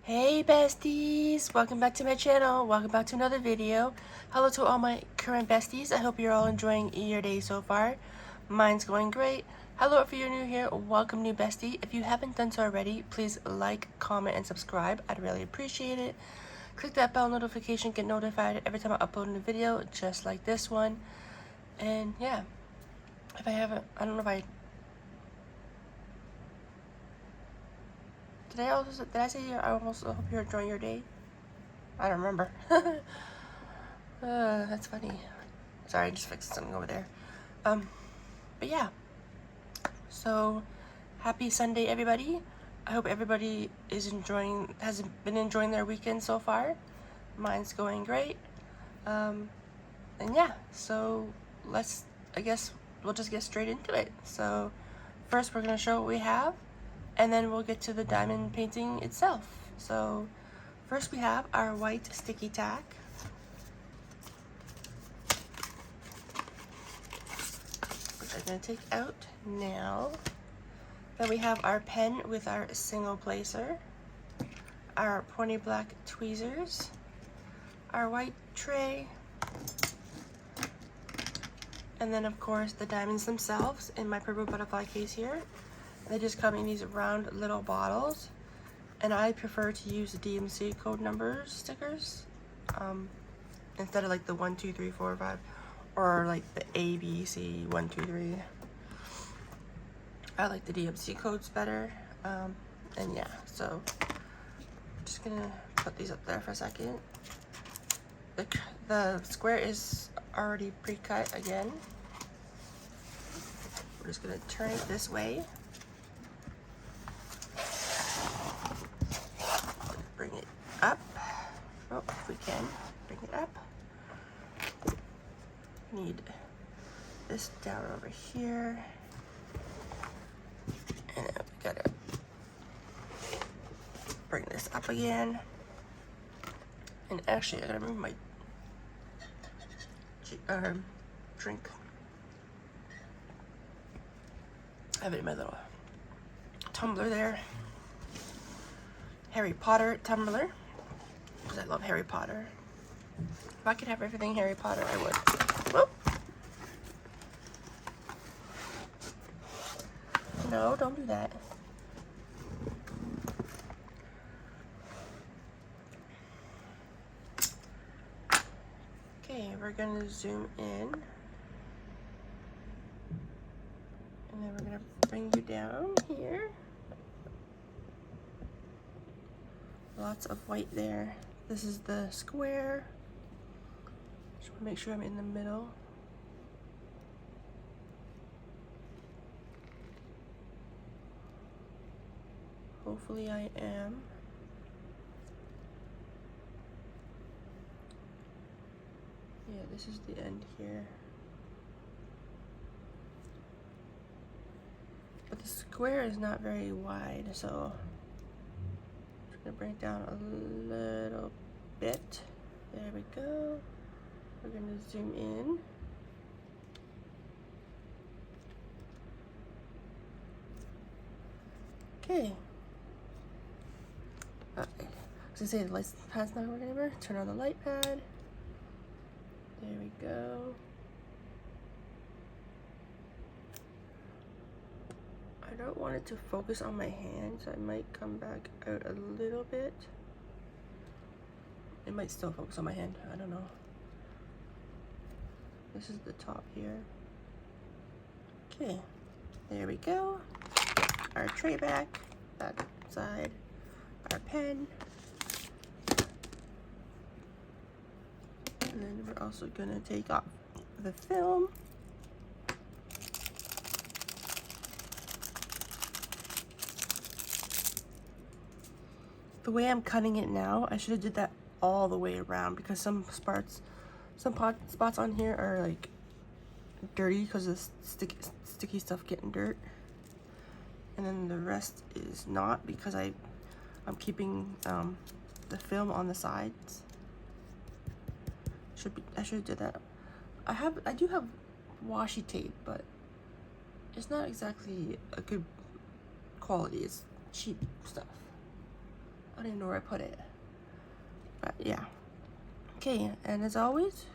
Hey besties, welcome back to my channel. Welcome back to another video. Hello to all my current besties. I hope you're all enjoying your day so far. Mine's going great. Hello, if you're new here, welcome new bestie. If you haven't done so already, please like, comment, and subscribe. I'd really appreciate it. Click that bell notification, get notified every time I upload a new video, just like this one. And yeah, if I haven't, I don't know if I did I say I almost hope you're enjoying your day? I don't remember. That's funny. Sorry, I just fixed something over there. But yeah. So, happy Sunday, everybody. I hope everybody has been enjoying their weekend so far. Mine's going great. And yeah, so I guess we'll just get straight into it. So, first we're gonna show what we have, and then we'll get to the diamond painting itself. So, first we have our white sticky tack. Which I'm gonna take out now. Then we have our pen with our single placer, our pointy black tweezers, our white tray, and then of course the diamonds themselves in my purple butterfly case here. They just come in these round little bottles, and I prefer to use the DMC code numbers stickers instead of like the 1, 2, 3, 4, 5, or like the ABC 1, 2, 3. I like the DMC codes better. And yeah, so I'm just gonna put these up there for a second. The square is already pre-cut again. We're just gonna turn it this way. Bring it up. Oh, if we can, bring it up. Need this down over here. And then we gotta bring this up again. And actually, I gotta move my drink. I have it in my little tumbler there. Harry Potter tumbler, because I love Harry Potter. If I could have everything Harry Potter, I would. Whoop. No, don't do that. Okay, we're gonna zoom in. And then we're gonna bring you down here. Lots of white there. This is the square. Just wanna make sure I'm in the middle. Hopefully I am. Yeah, this is the end here. But the square is not very wide, so I'm just gonna bring it down a little bit. There we go. We're gonna zoom in. Okay. I was gonna say the light pad's not working anymore. Turn on the light pad. There we go. I don't want it to focus on my hand, so I might come back out a little bit. It might still focus on my hand, I don't know. This is the top here. Okay, there we go. Our tray back side, our pen. And then we're also gonna take off the film. The way I'm cutting it now, I should have did that all the way around, because some spots on here are like dirty because of sticky stuff getting dirt, and then the rest is not, because I'm keeping the film on the sides. I should have did that. I do have washi tape, but it's not exactly a good quality. It's cheap stuff. I don't even know where I put it. But yeah. Okay, and as always,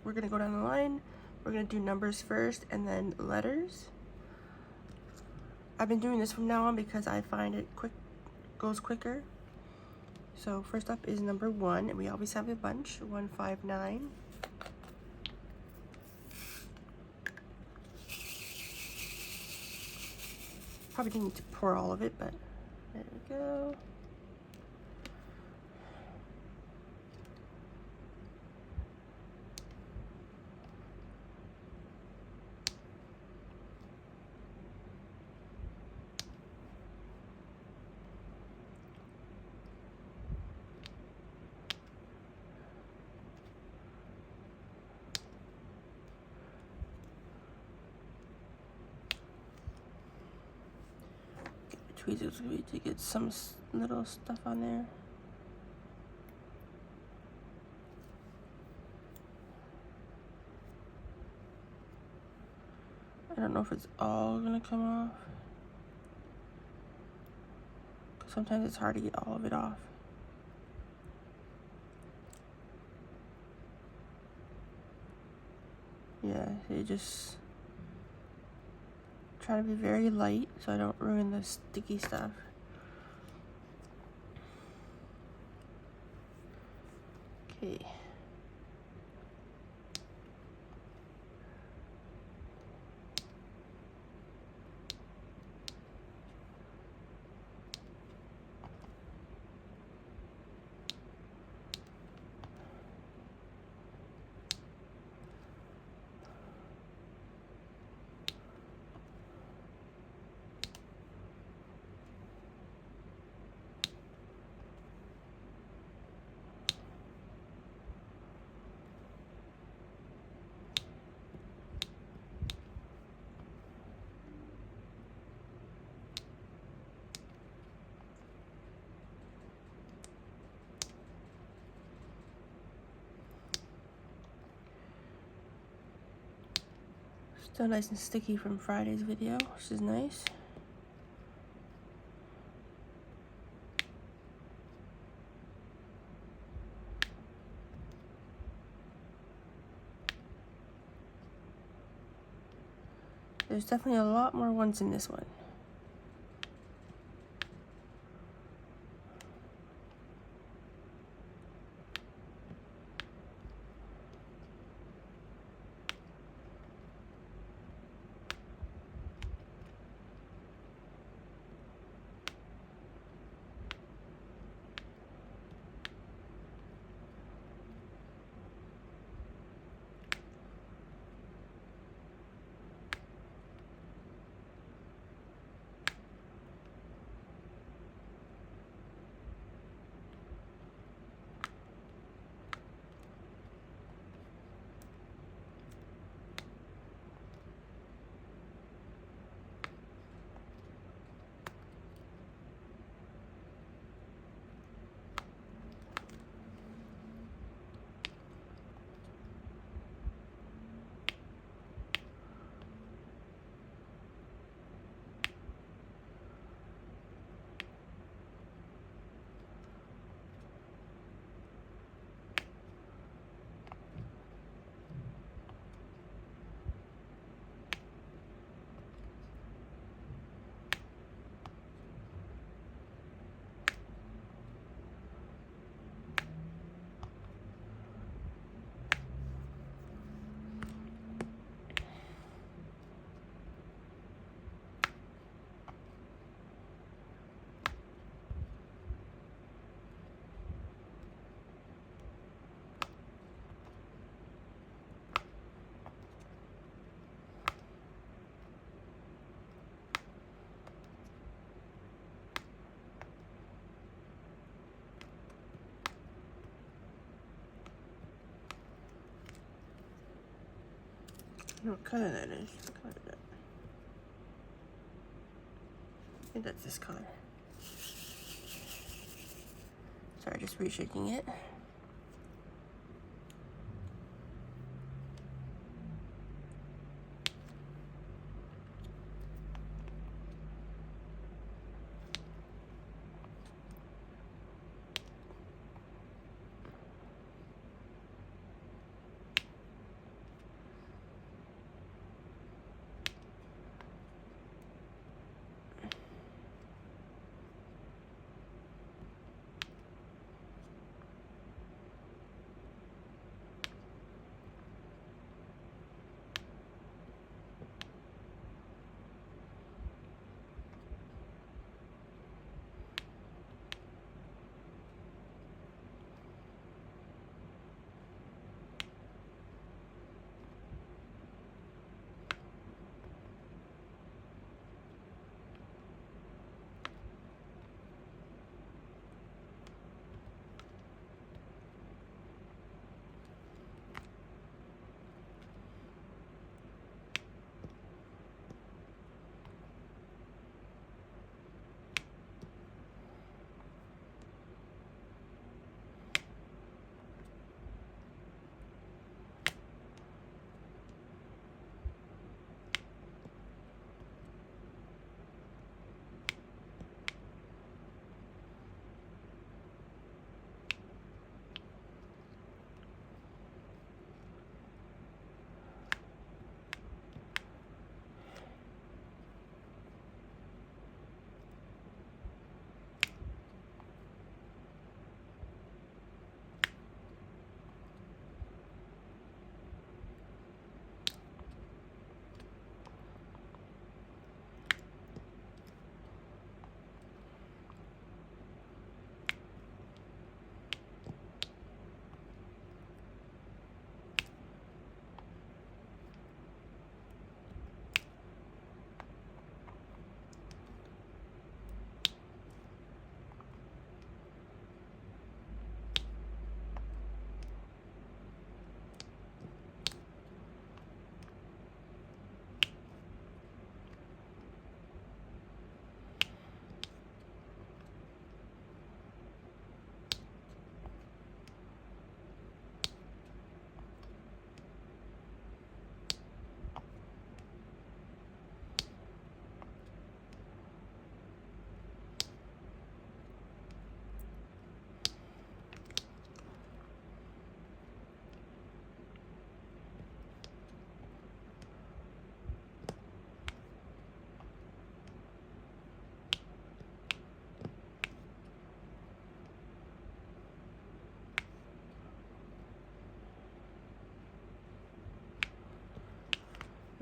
we're gonna go down the line. We're gonna do numbers first and then letters. I've been doing this from now on because I find it goes quicker. So first up is number 1, and we always have a bunch. 159. Probably didn't need to pour all of it, but there we go. Tweezers to get some little stuff on there. I don't know if it's all gonna come off. Sometimes it's hard to get all of it off. Yeah, you just try to be very light so I don't ruin the sticky stuff. Okay. Still nice and sticky from Friday's video, which is nice. There's definitely a lot more ones in this one. I don't know what color that is. What color is that? I think that's this color. Sorry, just reshaking it.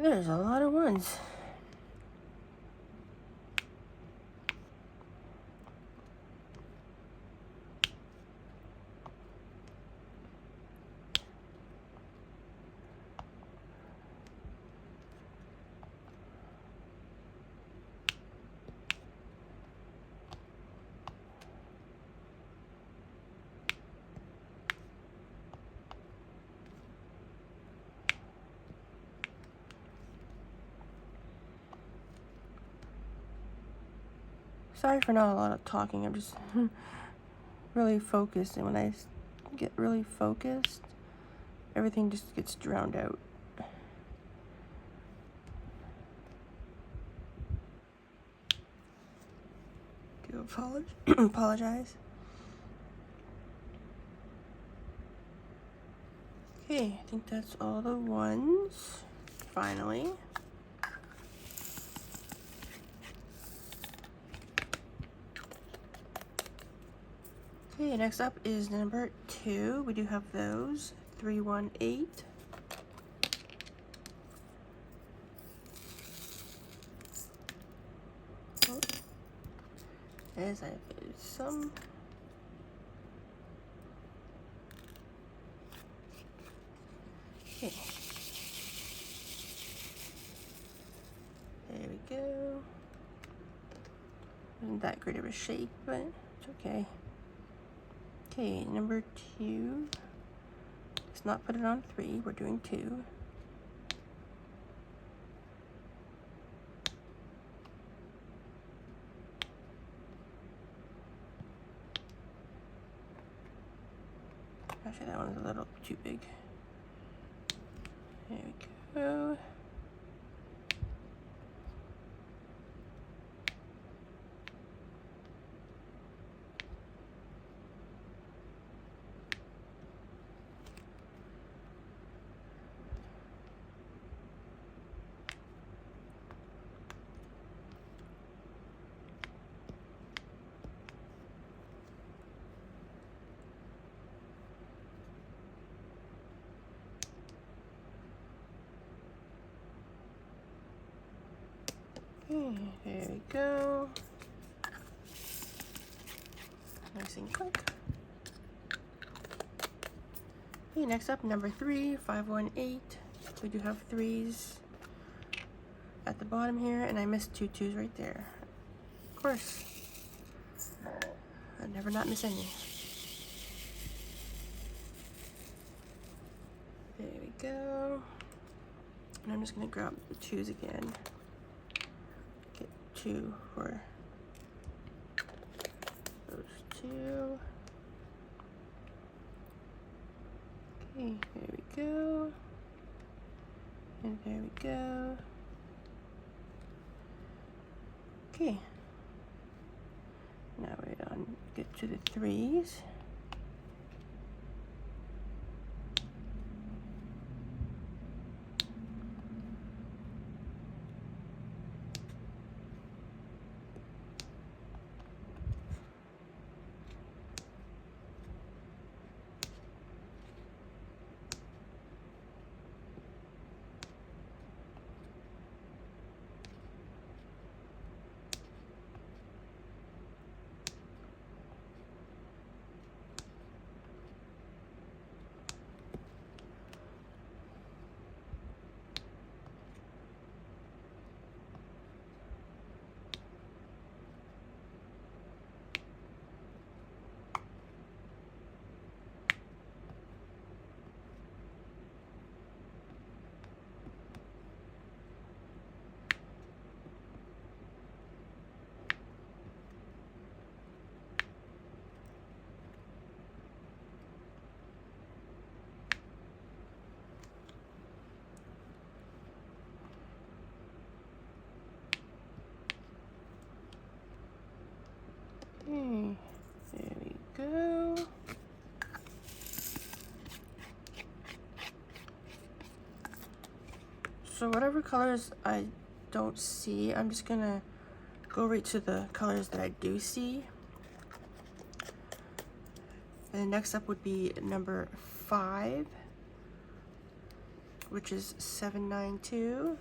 There's a lot of ones. Sorry for not a lot of talking. I'm just really focused, and when I get really focused, everything just gets drowned out. Do apologize. Okay, I think that's all the ones. Finally. Okay, next up is number 2. We do have those. 318. Oh, as I have some. Okay. There we go. Isn't that great of a shape, but it's okay. Okay, number 2. Let's not put it on 3. We're doing 2. Actually, that one's a little too big. There we go. Okay, there we go. Nice and quick. Okay, next up, number 3, 518. We do have 3s at the bottom here, and I missed 2 2s right there. Of course, I never not miss any. There we go. And I'm just gonna grab the 2s again. Get 2 for those 2. Okay, there we go. And there we go. Okay. Now we're on, get to the 3s. Okay, there we go. So whatever colors I don't see, I'm just gonna go right to the colors that I do see. And next up would be number 5, which is 792.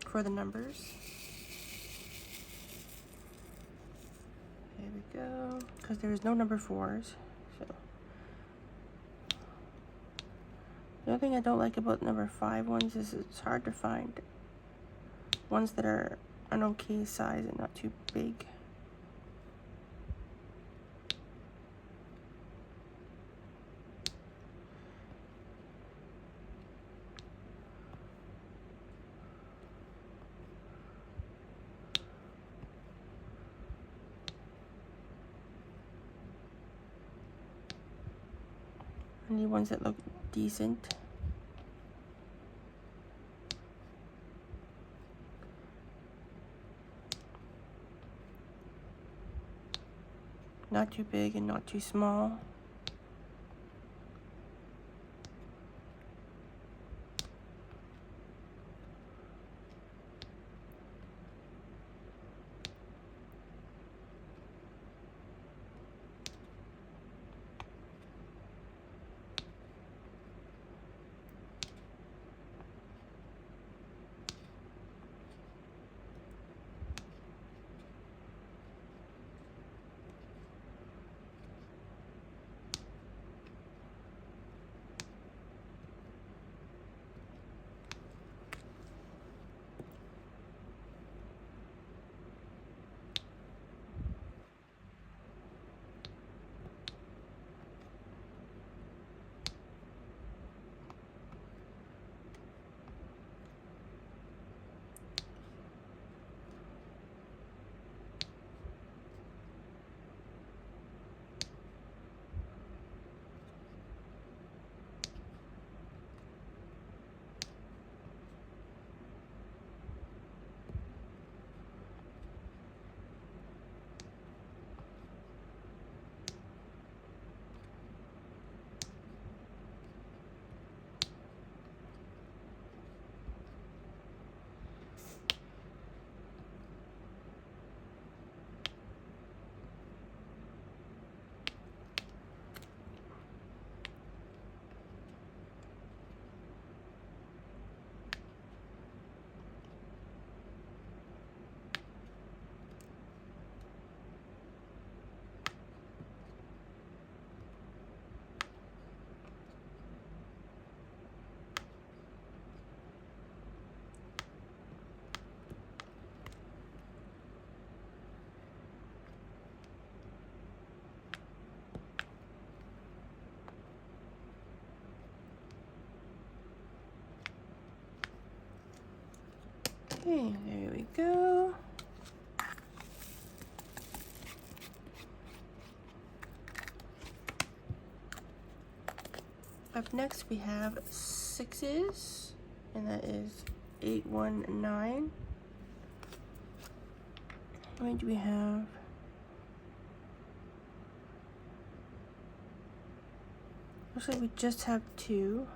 for the numbers. There we go, because there is no number 4s. So the other thing I don't like about number 5 ones is it's hard to find ones that are an okay size and not too big. I need ones that look decent. Not too big and not too small. Okay, there we go. Up next we have 6s, and that is 819. How many do we have? Looks like we just have 2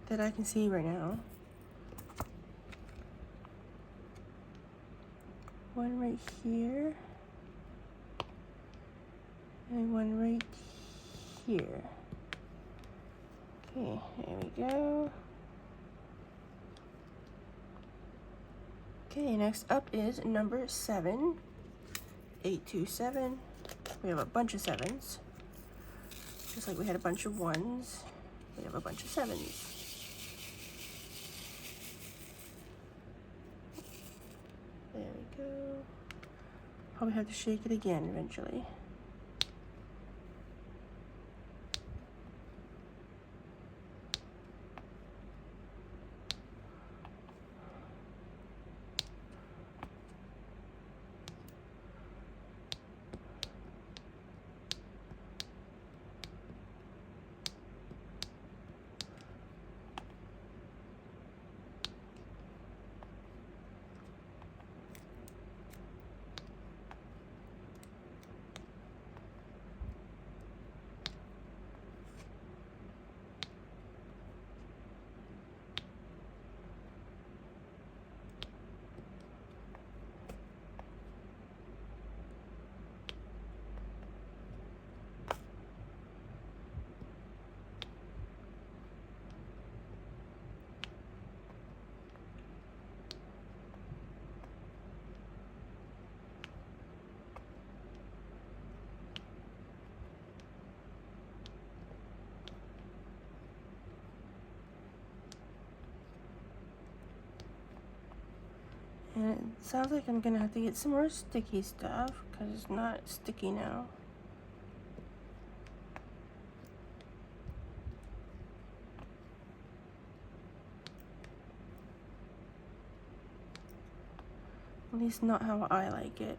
that I can see right now. One right here, and one right here. Okay, there we go. Okay, next up is number 7, 827. We have a bunch of 7s. Just like we had a bunch of 1s, we have a bunch of 7s. There we go. Probably have to shake it again eventually. And it sounds like I'm gonna have to get some more sticky stuff because it's not sticky now. At least not how I like it.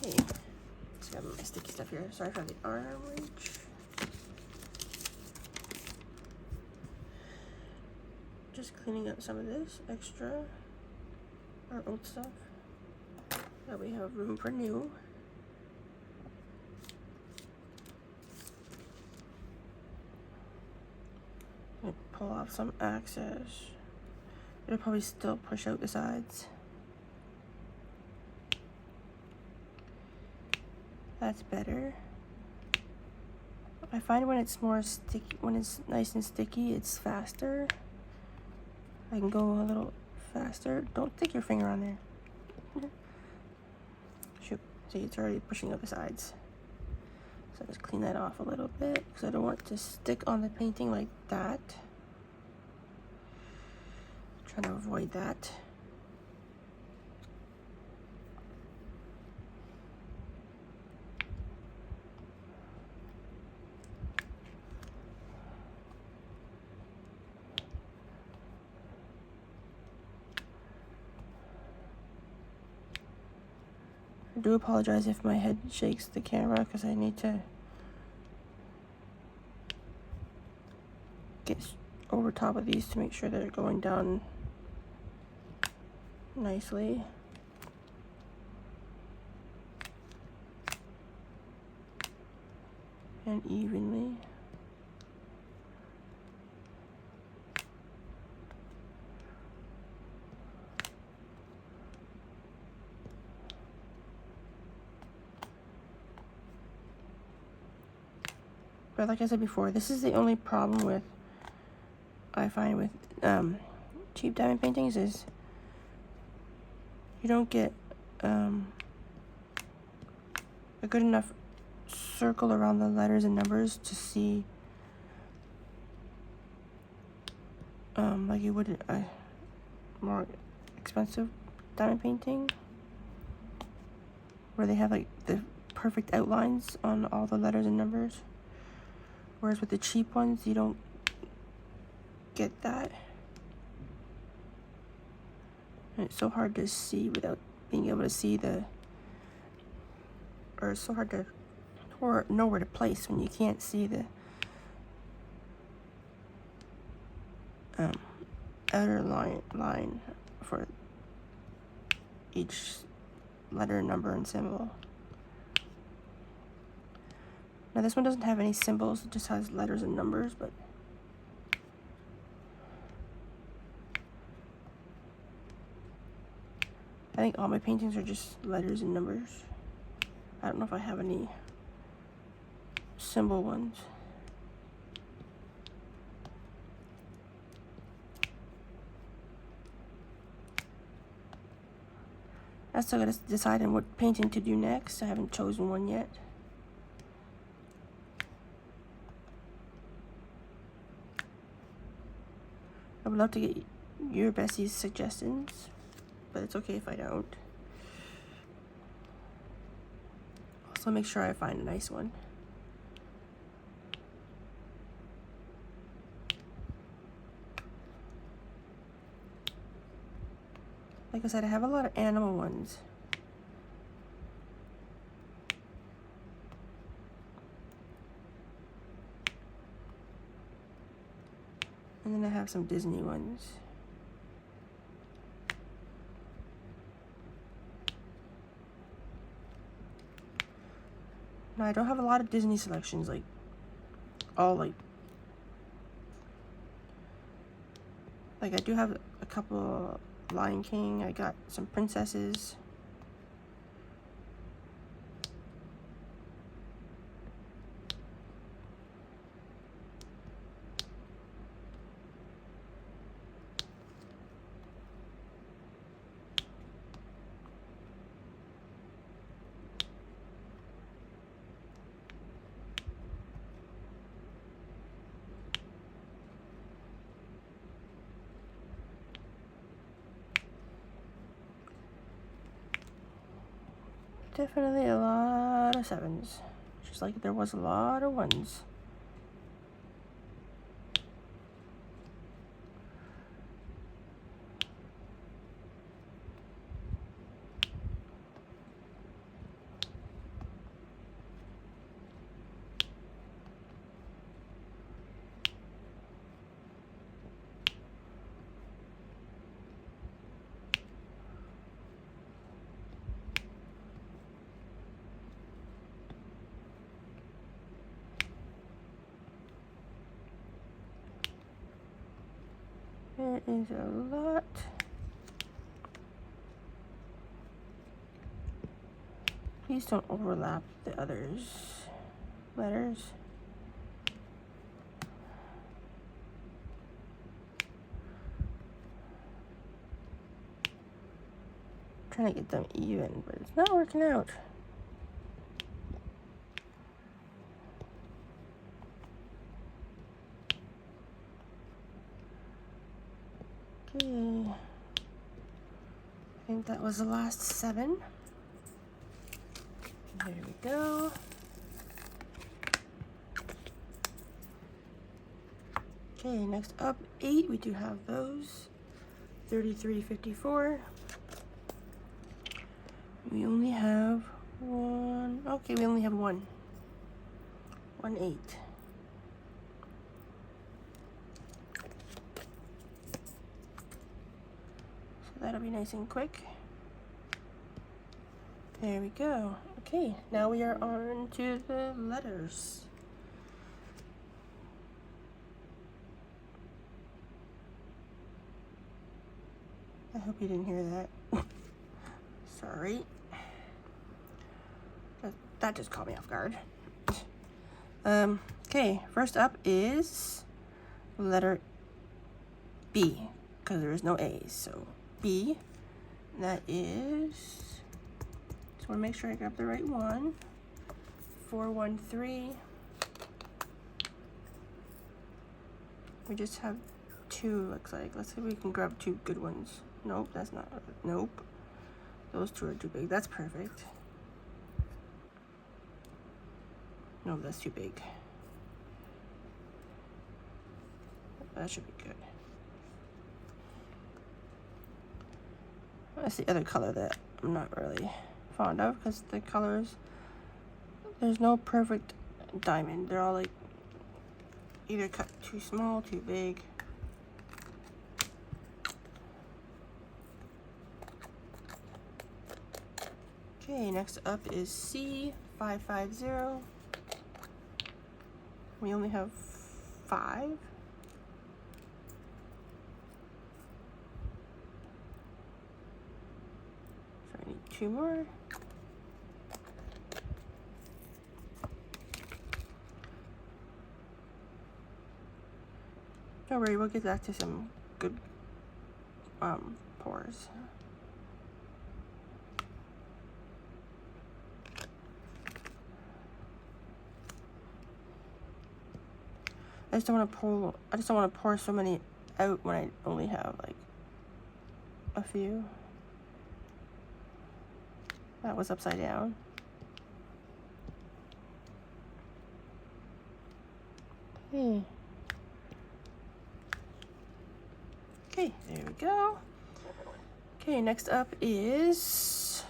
Okay, let's grab my sticky stuff here. Sorry for the arm reach. Just cleaning up some of this extra or old stuff that we have room for new. Pull off some excess. It'll probably still push out the sides. That's better. I find when it's more sticky, when it's nice and sticky, it's faster. I can go a little faster. Don't stick your finger on there. Shoot, see, it's already pushing up the sides. So just clean that off a little bit because I don't want it to stick on the painting like that. Trying to avoid that. I do apologize if my head shakes the camera because I need to get over top of these to make sure they're going down nicely. And evenly. But like I said before, this is the only problem with, I find with cheap diamond paintings is you don't get a good enough circle around the letters and numbers to see like you would a more expensive diamond painting where they have like the perfect outlines on all the letters and numbers. Whereas with the cheap ones, you don't get that. And it's so hard to see without being able to see the, or it's so hard to know where to place when you can't see the outer line for each letter, number, and symbol. Now this one doesn't have any symbols, it just has letters and numbers, but I think all my paintings are just letters and numbers. I don't know if I have any symbol ones. I still gotta decide on what painting to do next. I haven't chosen one yet. I would love to get your Bessie's suggestions, but it's okay if I don't. Also make sure I find a nice one. Like I said, I have a lot of animal ones. And then I have some Disney ones. No, I don't have a lot of Disney selections, like all like I do have a couple Lion King, I got some princesses. Definitely a lot of 7s. Just like there was a lot of 1s. There is a lot. Please don't overlap the others letters. Trying to get them even, but it's not working out. Okay. I think that was the last 7. There we go. Okay, next up, 8. We do have those. 33.54. We only have 1. Okay, we only have 1. 1 8. So that'll be nice and quick. There we go. Okay, now we are on to the letters. I hope you didn't hear that. Sorry. That just caught me off guard. Okay, first up is letter B, because there is no A's. So B, that is, just want to make sure I grab the right one. 413. We just have 2, looks like. Let's see if we can grab 2 good ones. Nope, that's not, nope. Those 2 are too big. That's perfect. No, that's too big. That should be good. That's the other color that I'm not really fond of, because the colors, there's no perfect diamond. They're all like either cut too small, too big. Okay, next up is C, 550. We only have 5. So I need 2 more. Don't worry, we'll get back to some good pours. I just don't want to pour so many out when I only have like a few. That was upside down. Okay, there we go. Okay, next up is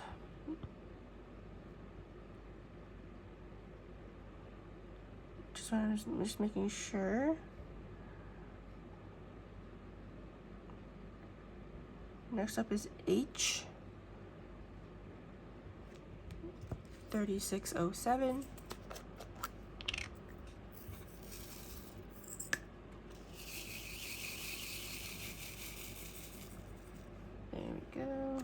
just making sure. Next up is H, 3607. There we go.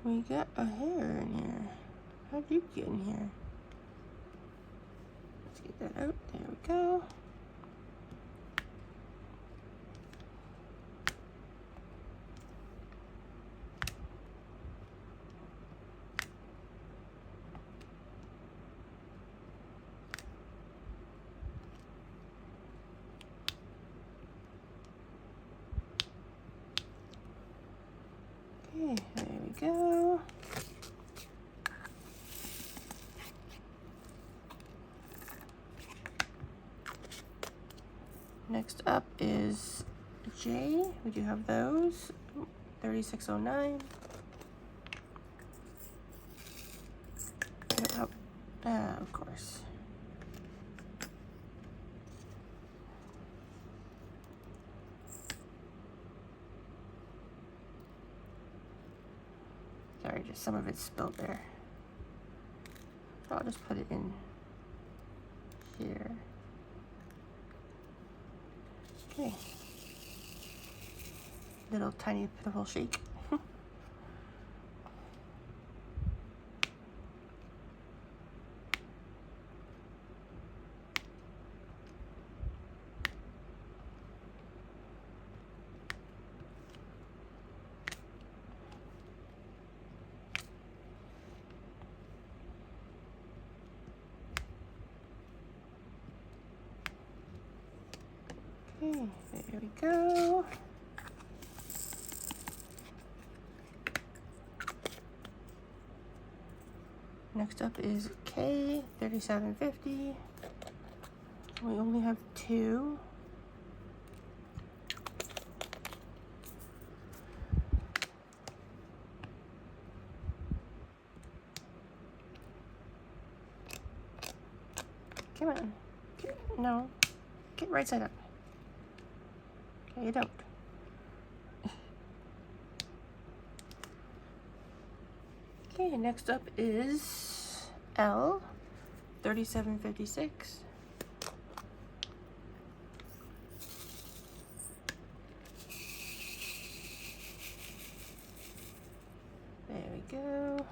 We got a hair in here. How'd you get in here? Let's get that out. There we go. Okay, there we go. Next up is J. We do have those. 3609. Of course. Sorry, just some of it spilled there. So I'll just put it in here. Okay. Little tiny pitiful shake. Okay, there we go. Next up is K, 3750. We only have 2. Come on. No. Get right side up. Okay, you don't. Okay, next up is L, 3756. There we go.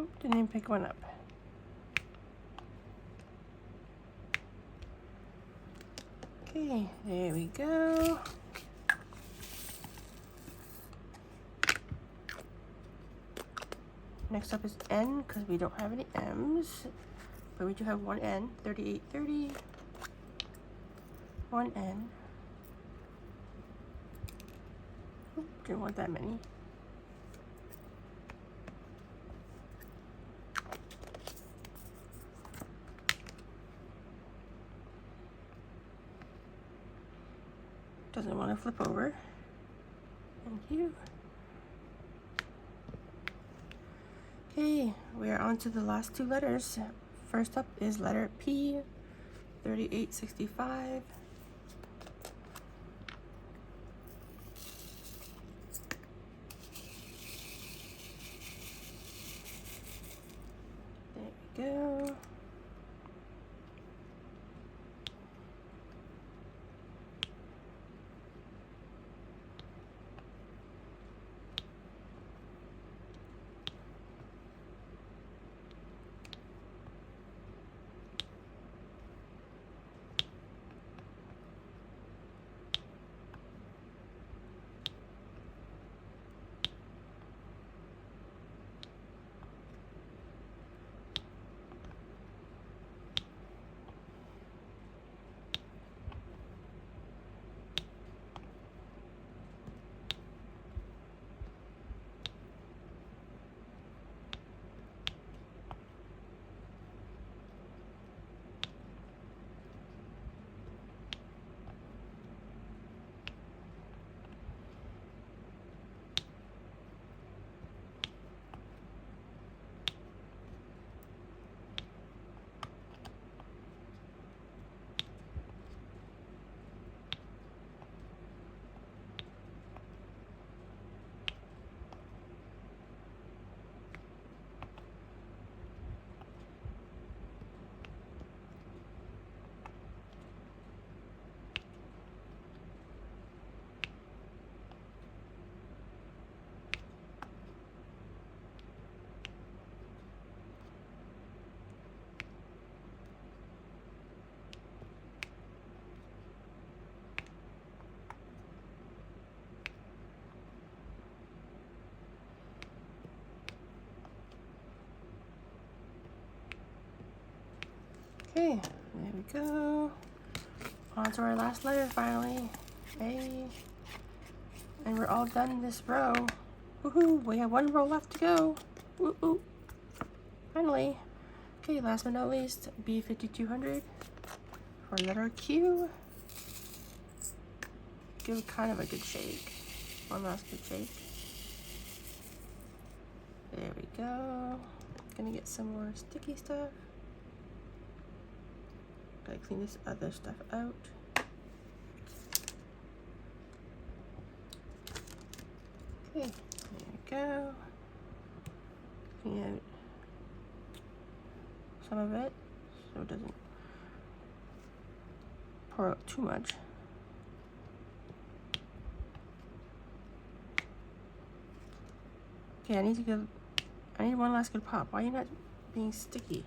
Oh, didn't even pick one up. Okay, there we go. Next up is N, because we don't have any M's, but we do have one N, 3830, one N. Oop, didn't want that many. Doesn't want to flip over. Thank you. Okay, we are on to the last two letters. First up is letter P, 3865. There we go. Okay, there we go. On to our last letter finally. A. And we're all done this row. Woohoo! We have one row left to go. Woo woo. Finally. Okay, last but not least, B5200 for letter Q. Give it kind of a good shake. One last good shake. There we go. Gonna get some more sticky stuff. Gotta clean this other stuff out. Okay, there we go. Clean out some of it so it doesn't pour out too much. Okay, I need one last good pop. Why are you not being sticky?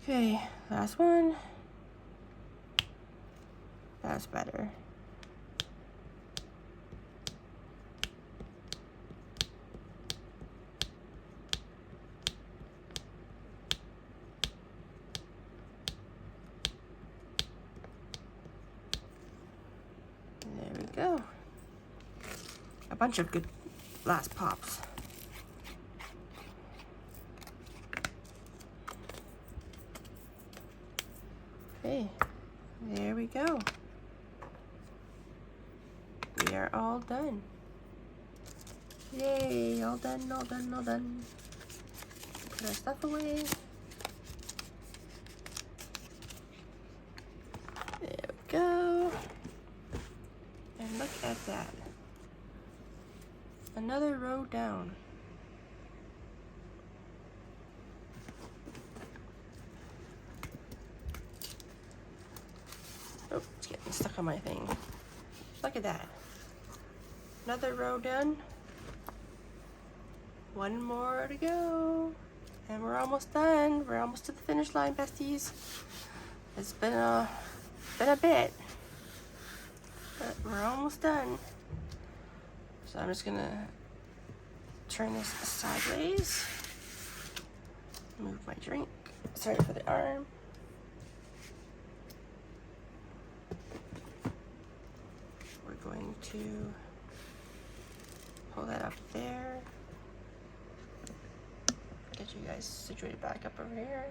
Okay, last one. That's better. There we go. A bunch of good last pops. Okay, there we go. We are all done. Yay, all done, all done, all done. Put our stuff away. There we go. And look at that. Another row down. Oh, It's getting stuck on my thing. Look at that. Another row done. One more to go. And we're almost done. We're almost to the finish line, besties. It's been a bit, but we're almost done. So I'm just gonna turn this sideways. Move my drink. Sorry for the arm. We're going to pull that up there. Get you guys situated back up over here.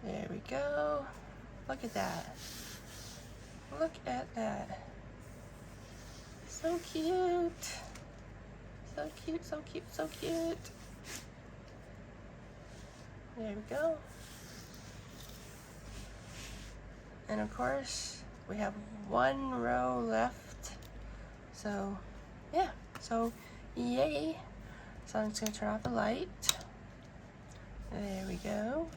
There we go. Look at that. Look at that. So cute. So cute, so cute, so cute. There we go. And of course, we have one row left. So, yeah. So, yay. So I'm just gonna turn off the light. There we go.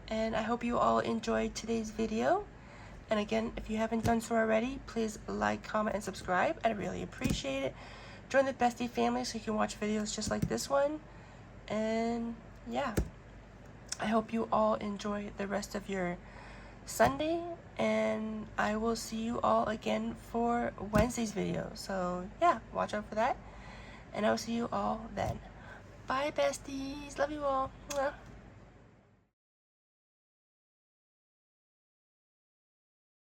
And I hope you all enjoyed today's video. And again, if you haven't done so already, please like, comment, and subscribe. I'd really appreciate it. Join the Bestie family so you can watch videos just like this one. And yeah, I hope you all enjoy the rest of your Sunday. And I will see you all again for Wednesday's video. So yeah, watch out for that. And I will see you all then. Bye, besties. Love you all. Mwah.